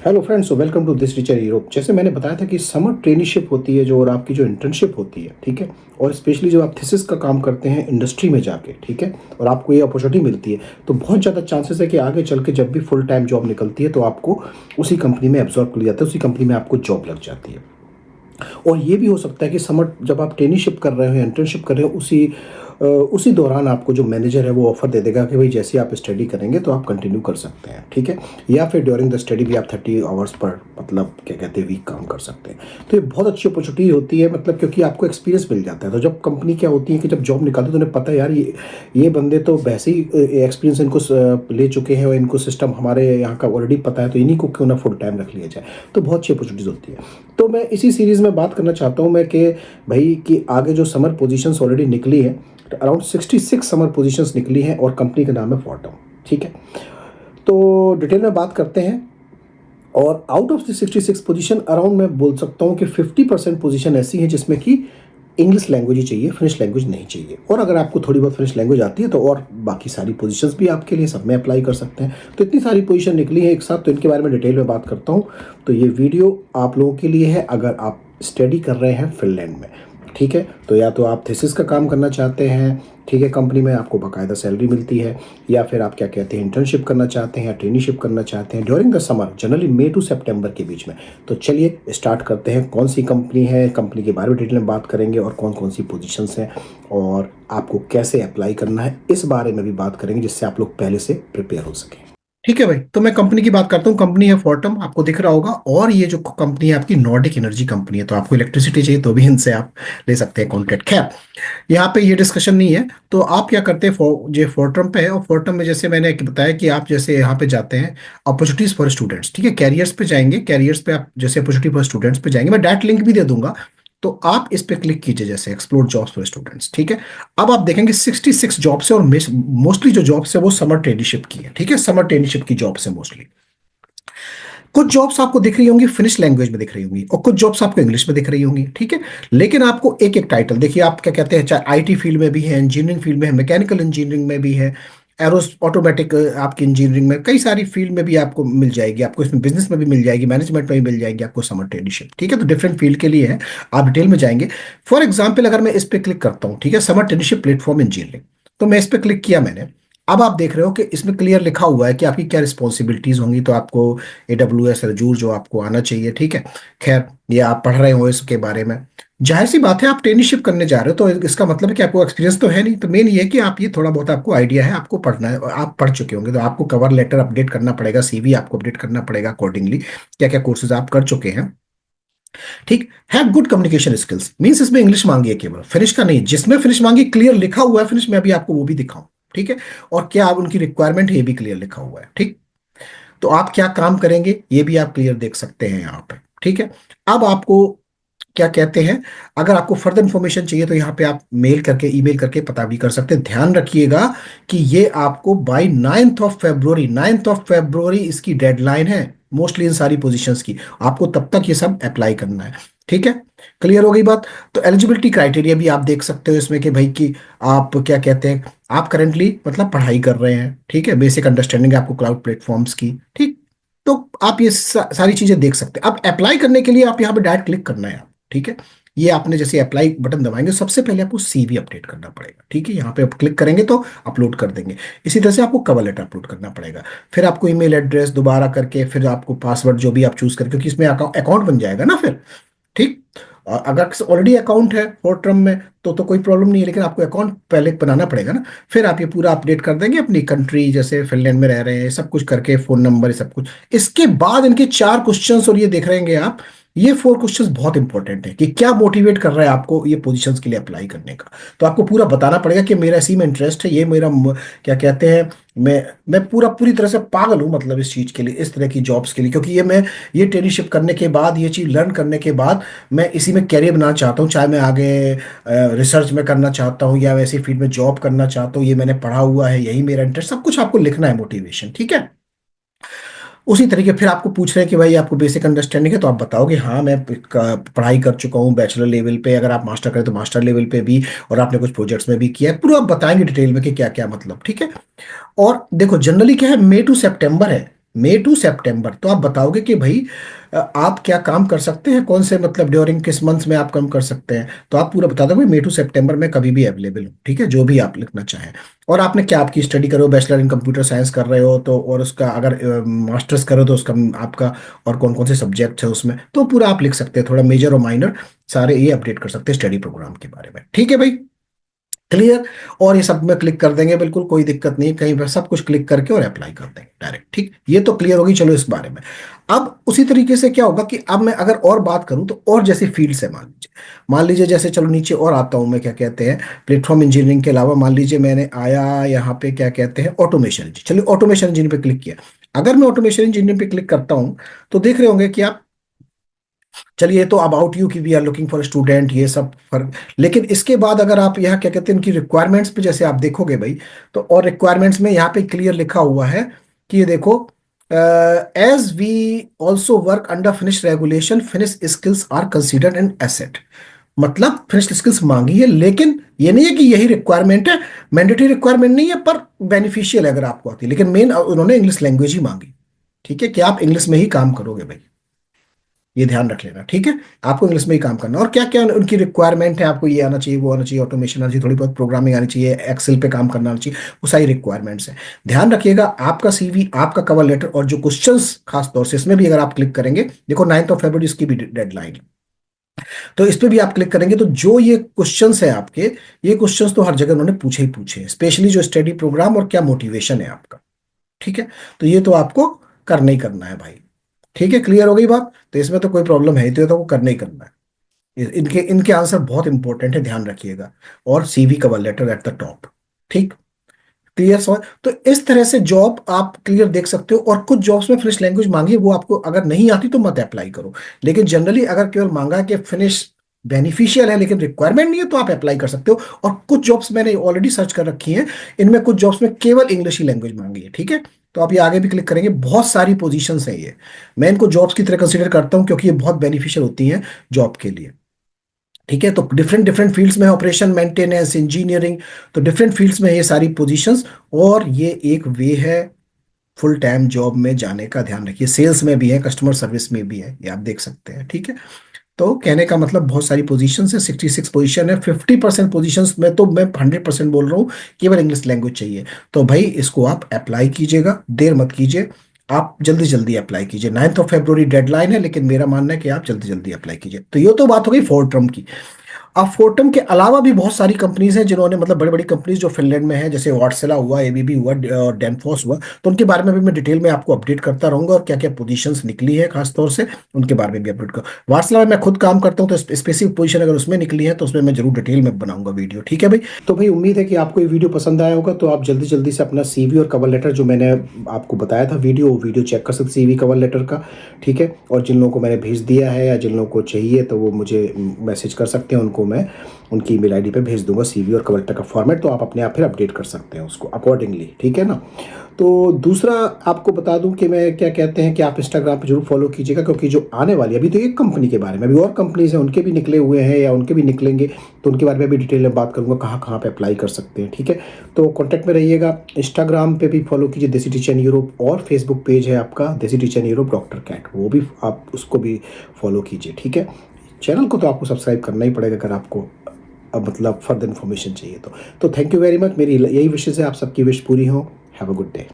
Hello friends, welcome to this teacher Europe. जैसे मैंने बताया था कि समर ट्रेनिशिप होती है जो, और आपकी जो इंटर्नशिप होती है, ठीक है, और स्पेशली जब आप थीसिस का काम करते हैं इंडस्ट्री में जाके, ठीक है, और आपको ये अपॉर्चुनिटी मिलती है, तो बहुत ज़्यादा चांसेस है कि आगे चल के जब भी फुल टाइम जॉब निकलती है तो आपको उसी कंपनी में एब्जॉर्ब कर लिया जाता है, उसी कंपनी में आपको जॉब लग जाती है। और ये भी हो सकता है कि समर जब आप ट्रेनिशिप कर रहे हो, इंटर्नशिप कर रहे हो, उसी दौरान आपको जो मैनेजर है वो ऑफर दे देगा कि भाई जैसे आप स्टडी करेंगे तो आप कंटिन्यू कर सकते हैं, ठीक है। या फिर ड्यूरिंग द स्टडी भी आप 30 आवर्स पर, मतलब क्या कहते हैं, वीक काम कर सकते हैं। तो ये बहुत अच्छी अपॉर्चुनिटी होती है, मतलब क्योंकि आपको एक्सपीरियंस मिल जाता है। तो जब कंपनी क्या होती है कि जब जॉब निकालते हैं तो उन्हें पता है यार ये बंदे तो वैसे ही एक्सपीरियंस इनको ले चुके हैं और इनको सिस्टम हमारे यहाँ का ऑलरेडी पता है, तो इन्हीं को क्यों ना फुल टाइम रख लिया जाए। तो बहुत अच्छी अपॉर्चुनिटीज़ होती है। तो मैं इसी सीरीज़ में बात करना चाहता हूँ मैं कि भाई कि आगे जो समर पोजीशंस ऑलरेडी निकली है, अराउंड 66 समर पोजीशंस निकली हैं और कंपनी का नाम है फॉर्टम, ठीक है। तो डिटेल में बात करते हैं। और out of the 66 position, around मैं बोल सकता हूँ कि 50% पोजीशन ऐसी है जिसमें कि इंग्लिश लैंग्वेज ही चाहिए, फिनिश लैंग्वेज नहीं चाहिए। और अगर आपको थोड़ी बहुत फिनिश लैंग्वेज आती है तो और बाकी सारी पोजीशंस भी आपके लिए सब में अप्लाई कर सकते हैं। तो इतनी सारी पोजीशन निकली है एक साथ, तो इनके बारे में डिटेल में बात करता हूँ। तो ये वीडियो आप लोगों के लिए है अगर आप स्टडी कर रहे हैं फिनलैंड में, ठीक है। तो या तो आप थीसिस का काम करना चाहते हैं, ठीक है, कंपनी में आपको बाकायदा सैलरी मिलती है, या फिर आप क्या कहते हैं इंटर्नशिप करना चाहते हैं या ट्रेनिशिप करना चाहते हैं ड्यूरिंग द समर, जनरली मई टू सितंबर के बीच में। तो चलिए स्टार्ट करते हैं। कौन सी कंपनी है, कंपनी के बारे में डिटेल में बात करेंगे और कौन कौन सी पोजीशंस हैं और आपको कैसे अप्लाई करना है इस बारे में भी बात करेंगे, जिससे आप लोग पहले से प्रिपेयर हो सकें। ठीक है भाई, तो मैं कंपनी की बात करता हूँ। कंपनी है फॉर्टम, आपको दिख रहा होगा। और ये जो कंपनी है आपकी नॉर्डिक एनर्जी कंपनी है। तो आपको इलेक्ट्रिसिटी चाहिए तो भी इनसे आप ले सकते हैं कॉन्ट्रैक्ट। खैर, यहाँ पे ये डिस्कशन नहीं है। तो आप क्या करते हैं, जो फोर्टम पे है, और फोर्टम में जैसे मैंने बताया कि आप जैसे यहाँ पे जाते हैं अपॉर्चुनिटीज फॉर स्टूडेंट्स, ठीक है, कैरियर्स पे जाएंगे। कैरियर्स पे आप जैसे अपॉर्चुनिटी फॉर स्टूडेंट्स पे जाएंगे, मैं डायरेक्ट लिंक भी दे दूंगा। तो आप इस पे क्लिक कीजिए, जैसे एक्सप्लोर जॉब्स फॉर स्टूडेंट्स, ठीक है। अब आप देखेंगे 66 जॉब्स है, और मोस्टली जो जॉब्स है वो समर ट्रेनिशिप की है, ठीक है, समर ट्रेनिशिप की जॉब्स है मोस्टली। कुछ जॉब्स आपको दिख रही होंगी फिनिश लैंग्वेज में दिख रही होंगी, और कुछ जॉब्स आपको इंग्लिश में दिख रही होंगी, ठीक है। लेकिन आपको एक एक टाइटल देखिए, आप क्या कहते हैं, चाहे आईटी फील्ड में भी है, इंजीनियरिंग फील्ड में है, मैकेनिकल इंजीनियरिंग में भी है, एरोस ऑटोमेटिक आपकी इंजीनियरिंग में, कई सारी फील्ड में भी आपको मिल जाएगी। आपको इसमें बिजनेस में भी मिल जाएगी, मैनेजमेंट में भी मिल जाएगी आपको समर ट्रेनिशिप, ठीक है। तो डिफरेंट फील्ड के लिए है, आप डिटेल में जाएंगे। फॉर एग्जाम्पल, अगर मैं इस पे क्लिक करता हूँ, ठीक है, समर ट्रेनिशिप प्लेटफॉर्म इंजीनियरिंग, तो मैं इस पे क्लिक किया मैंने। अब आप देख रहे हो कि इसमें क्लियर लिखा हुआ है कि आपकी क्या रिस्पॉन्सिबिलिटीज होंगी। तो आपको AWS अजूर जो आपको आना चाहिए, ठीक है। खैर, ये आप पढ़ रहे हो इसके बारे में, जाहिर सी बात है आप ट्रेनिशिप करने जा रहे हो, तो इसका मतलब है कि आपको एक्सपीरियंस तो है नहीं। तो मेन ये है कि आप ये थोड़ा बहुत आपको आइडिया है, आपको पढ़ना है, आप पढ़ चुके होंगे। तो आपको कवर लेटर अपडेट करना पड़ेगा, CV आपको अपडेट करना पड़ेगा अकॉर्डिंगली, क्या क्या कोर्सेज आप कर चुके हैं, ठीक है। गुड कम्युनिकेशन स्किल्स मींस इसमें इंग्लिश मांगी है, केवल फिनिश का नहीं। जिसमें फिनिश मांगी क्लियर लिखा हुआ है फिनिश में, अभी आपको वो भी दिखाऊं, ठीक है। और क्या आप उनकी रिक्वायरमेंट है ये भी क्लियर लिखा हुआ है, ठीक। तो आप क्या काम करेंगे ये भी आप क्लियर देख सकते हैं यहाँ पे, ठीक है। अब आपको क्या कहते हैं, अगर आपको फर्दर इंफॉर्मेशन चाहिए तो यहाँ पे आप मेल करके, ईमेल करके पता भी कर सकते हैं। ध्यान रखिएगा कि ये आपको बाय 9th ऑफ फरवरी इसकी डेडलाइन है मोस्टली इन सारी पोजीशंस की। आपको तब तक ये सब अप्लाई करना है, ठीक है। क्लियर हो गई बात। तो एलिजिबिलिटी क्राइटेरिया भी आप देख सकते हो इसमें कि भाई कि आप क्या कहते हैं, आप करेंटली मतलब पढ़ाई कर रहे हैं, ठीक है, बेसिक अंडरस्टैंडिंग है आपको क्लाउड प्लेटफॉर्म्स की, ठीक। तो आप ये सारी चीजें देख सकते हैं। अब अप्लाई करने के लिए आप यहाँ पे डायरेक्ट क्लिक करना है, ठीक है। ये आपने जैसे अप्लाई बटन दबाएंगे, सबसे पहले आपको CV अपडेट करना पड़ेगा, ठीक है। यहाँ पे आप क्लिक करेंगे तो अपलोड कर देंगे। इसी तरह से आपको कवर लेटर अपलोड करना पड़ेगा, फिर आपको ईमेल एड्रेस दोबारा करके, फिर आपको पासवर्ड जो भी आप चूज करके, क्योंकि इसमें अकाउंट बन जाएगा ना फिर, ठीक। और अगर ऑलरेडी अकाउंट है फोर्ट्रम में तो कोई प्रॉब्लम नहीं है, लेकिन आपको अकाउंट पहले बनाना पड़ेगा ना। फिर आप ये पूरा अपडेट कर देंगे, अपनी कंट्री जैसे फिनलैंड में रह रहे हैं, सब कुछ करके, फोन नंबर सब कुछ। इसके बाद इनके 4 क्वेश्चंस, और ये देख रहेंगे आप, ये 4 क्वेश्चंस बहुत इंपॉर्टेंट है कि क्या मोटिवेट कर रहा है आपको ये पोजीशंस के लिए अप्लाई करने का। तो आपको पूरा बताना पड़ेगा कि मेरा इसी में इंटरेस्ट है, ये मेरा क्या कहते हैं, मैं पूरी तरह से पागल हूं, मतलब इस चीज के लिए, इस तरह की जॉब्स के लिए। क्योंकि ये ट्रेनिशिप करने के बाद, ये चीज लर्न करने के बाद मैं इसी में कैरियर बनाना चाहता हूँ। चाहे मैं आगे रिसर्च में करना चाहता हूँ या वैसी फील्ड में जॉब करना चाहता हूँ, ये मैंने पढ़ा हुआ है, यही मेरा इंटरेस्ट, सब कुछ आपको लिखना है, मोटिवेशन, ठीक है। उसी तरीके फिर आपको पूछ रहे हैं कि भाई आपको बेसिक अंडरस्टैंडिंग है, तो आप बताओगे हाँ मैं पढ़ाई कर चुका हूँ बैचलर लेवल पे, अगर आप मास्टर करें तो मास्टर लेवल पे भी, और आपने कुछ प्रोजेक्ट्स में भी किया है, पूरा आप बताएंगे डिटेल में कि क्या क्या मतलब, ठीक है। और देखो जनरली क्या है, मई टू सितंबर है, मई टू सितंबर। तो आप बताओगे कि भाई आप क्या काम कर सकते हैं, कौन से मतलब ड्यूरिंग किस मंथ्स में आप काम कर सकते हैं, तो आप पूरा बता दोगे मई टू सितंबर में कभी भी अवेलेबल हो, ठीक है, जो भी आप लिखना चाहें। और आपने क्या आपकी स्टडी करो, बैचलर इन कंप्यूटर साइंस कर रहे हो तो, और उसका अगर मास्टर्स करो तो उसका आपका और कौन कौन से सब्जेक्ट है उसमें, तो पूरा आप लिख सकते हैं, थोड़ा मेजर और माइनर सारे ये अपडेट कर सकते हैं स्टडी प्रोग्राम के बारे में, ठीक है भाई, क्लियर। और ये सब में क्लिक कर देंगे, बिल्कुल कोई दिक्कत नहीं, कहीं पर सब कुछ क्लिक करके और अप्लाई कर देंगे डायरेक्ट, ठीक, ये तो क्लियर होगी, चलो इस बारे में। अब उसी तरीके से क्या होगा कि अब मैं अगर और बात करूं तो और जैसे फील्ड्स है, मान लीजिए जैसे, चलो नीचे और आता हूं मैं, क्या कहते हैं, प्लेटफॉर्म इंजीनियरिंग के अलावा मान लीजिए मैंने आया यहाँ पे, क्या कहते हैं, ऑटोमेशन, चलिए ऑटोमेशन इंजीनियरिंग पे क्लिक किया। अगर मैं ऑटोमेशन इंजीनियरिंग पे क्लिक करता हूं तो देख रहे होंगे कि आप, चलिए तो अबाउट यू की we are looking for student, ये सब फर्क। लेकिन इसके बाद अगर आप यहाँ क्या कहते हैं उनकी रिक्वायरमेंट्स पे जैसे आप देखोगे भाई, तो और रिक्वायरमेंट्स में यहाँ पे क्लियर लिखा हुआ है कि ये देखो, as we also work under Finnish regulation, Finnish skills are considered an asset. मतलब फिनिश स्किल्स मांगी है, लेकिन ये नहीं है कि यही रिक्वायरमेंट है, मैंडेटरी रिक्वायरमेंट नहीं है, पर बेनिफिशियल है अगर आपको आती है, लेकिन मेन उन्होंने इंग्लिश लैंग्वेज ही मांगी, ठीक है, कि आप इंग्लिश में ही काम करोगे भाई, ये ध्यान रख लेना, ठीक है, आपको इंग्लिश में ही काम करना। और क्या क्या उनकी रिक्वायरमेंट है, आपको ये आना चाहिए, वो आना चाहिए, ऑटोमेशन आना चाहिए, थोड़ी बहुत प्रोग्रामिंग आनी चाहिए, एक्सेल पे काम करना आना चाहिए, वो सारी रिक्वायरमेंट्स है। ध्यान रखिएगा, आपका सीवी, आपका कवर लेटर और जो क्वेश्चंस खास तौर से इसमें भी अगर आप क्लिक करेंगे, देखो 9 फरवरी इसकी भी डेडलाइन, तो इस पे भी आप क्लिक करेंगे तो जो ये क्वेश्चंस है आपके, ये क्वेश्चंस तो हर जगह उन्होंने पूछे ही पूछे हैं, स्पेशली जो स्टडी प्रोग्राम और क्या मोटिवेशन है आपका, ठीक है, तो ये तो आपको करना ही करना है भाई, ठीक है, क्लियर हो गई बात, तो इसमें तो कोई प्रॉब्लम है ही, तो ये तो आपको करना ही करना है। इनके इनके आंसर बहुत इंपॉर्टेंट है, ध्यान रखिएगा, और CV cover letter at the top, ठीक, क्लियर समझ। तो इस तरह से जॉब आप क्लियर देख सकते हो, और कुछ जॉब्स में फिनिश लैंग्वेज मांगी है, वो आपको अगर नहीं आती तो मत अप्लाई करो, लेकिन जनरली अगर केवल मांगा है कि फिनिश बेनिफिशियल है लेकिन रिक्वायरमेंट नहीं है, तो आप अप्लाई कर सकते हो। और कुछ जॉब्स मैंने ऑलरेडी सर्च कर रखी हैं, इनमें कुछ जॉब्स में केवल इंग्लिश ही लैंग्वेज मांगी है, ठीक है, तो आप ये आगे भी क्लिक करेंगे, बहुत सारी पोजीशंस है ये, मैं इनको जॉब्स की तरह कंसीडर करता हूँ क्योंकि ये बहुत बेनिफिशियल होती हैं जॉब के लिए, ठीक है, तो डिफरेंट डिफरेंट फील्ड्स में, ऑपरेशन, मेंटेनेंस, इंजीनियरिंग, तो डिफरेंट फील्ड्स में ये सारी पोजीशंस। और ये एक वे है फुल टाइम जॉब में जाने का, ध्यान रखिए, सेल्स में भी है, कस्टमर सर्विस में भी है, ये आप देख सकते हैं, ठीक है। तो कहने का मतलब बहुत सारी पोजीशंस है, 66 पोजीशन है, 50% पोजीशंस में तो मैं 100% बोल रहा हूँ केवल इंग्लिश लैंग्वेज चाहिए। तो भाई इसको आप अप्लाई कीजिएगा, देर मत कीजिए, आप जल्दी जल्दी अप्लाई कीजिए, 9 फरवरी डेडलाइन है, लेकिन मेरा मानना है कि आप जल्दी जल्दी अप्लाई कीजिए। तो ये तो बात हो गई फोर्ट्रम की। अब फोर्टम के अलावा भी बहुत सारी कंपनीज हैं जिन्होंने, मतलब बड़ी बड़ी कंपनीज जो फिनलैंड में है, जैसे वाटसेला हुआ, एबीबी हुआ और डेनफोस हुआ, तो उनके बारे में भी मैं डिटेल में आपको अपडेट करता रहूंगा, और क्या क्या पोजीशंस निकली है खास तौर से उनके बारे में भी अपडेट कर। वाटसेला में मैं खुद काम करता हूँ, तो स्पेसिफिक पोजीशन अगर उसमें निकली है तो उसमें मैं जरूर डिटेल में बनाऊंगा वीडियो, ठीक है भाई। तो भाई उम्मीद है कि आपको ये वीडियो पसंद आया होगा, तो आप जल्दी जल्दी से अपना सीवी और कवर लेटर जो मैंने आपको बताया था वीडियो, वो वीडियो चेक कर सकते सीवी कवर लेटर का, ठीक है। और जिन लोगों को मैंने भेज दिया है या जिन लोगों को चाहिए तो वो मुझे मैसेज कर सकते हैं, उनको मैं उनकी ईमेल आईडी पे भेज दूंगा सीवी और कवर लेटर का फॉर्मेट, तो आप अपने आप फिर अपडेट कर सकते हैं उसको अकॉर्डिंगली, ठीक है ना। तो दूसरा आपको बता दूं कि मैं क्या कहते हैं कि आप इंस्टाग्राम पे जरूर फॉलो कीजिएगा, क्योंकि जो आने वाली, अभी तो एक कंपनी के बारे में, अभी और कंपनीज हैं उनके भी निकले हुए हैं या उनके भी निकलेंगे, तो उनके बारे में भी डिटेल में बात करूंगा, कहाँ कहाँ पे अप्लाई कर सकते हैं, ठीक है। तो कॉन्टैक्ट में रहिएगा, इंस्टाग्राम पे भी फॉलो कीजिए देसी टीचर यूरोप, और फेसबुक पेज है आपका देसी टीचर यूरोप डॉक्टर कैट, वो भी आप उसको भी फॉलो कीजिए, ठीक है। चैनल को तो आपको सब्सक्राइब करना ही पड़ेगा अगर आपको अब मतलब फर्दर इन्फॉर्मेशन चाहिए तो थैंक यू वेरी मच, मेरी यही विशेष है, आप सबकी विश पूरी हो। Have a good day.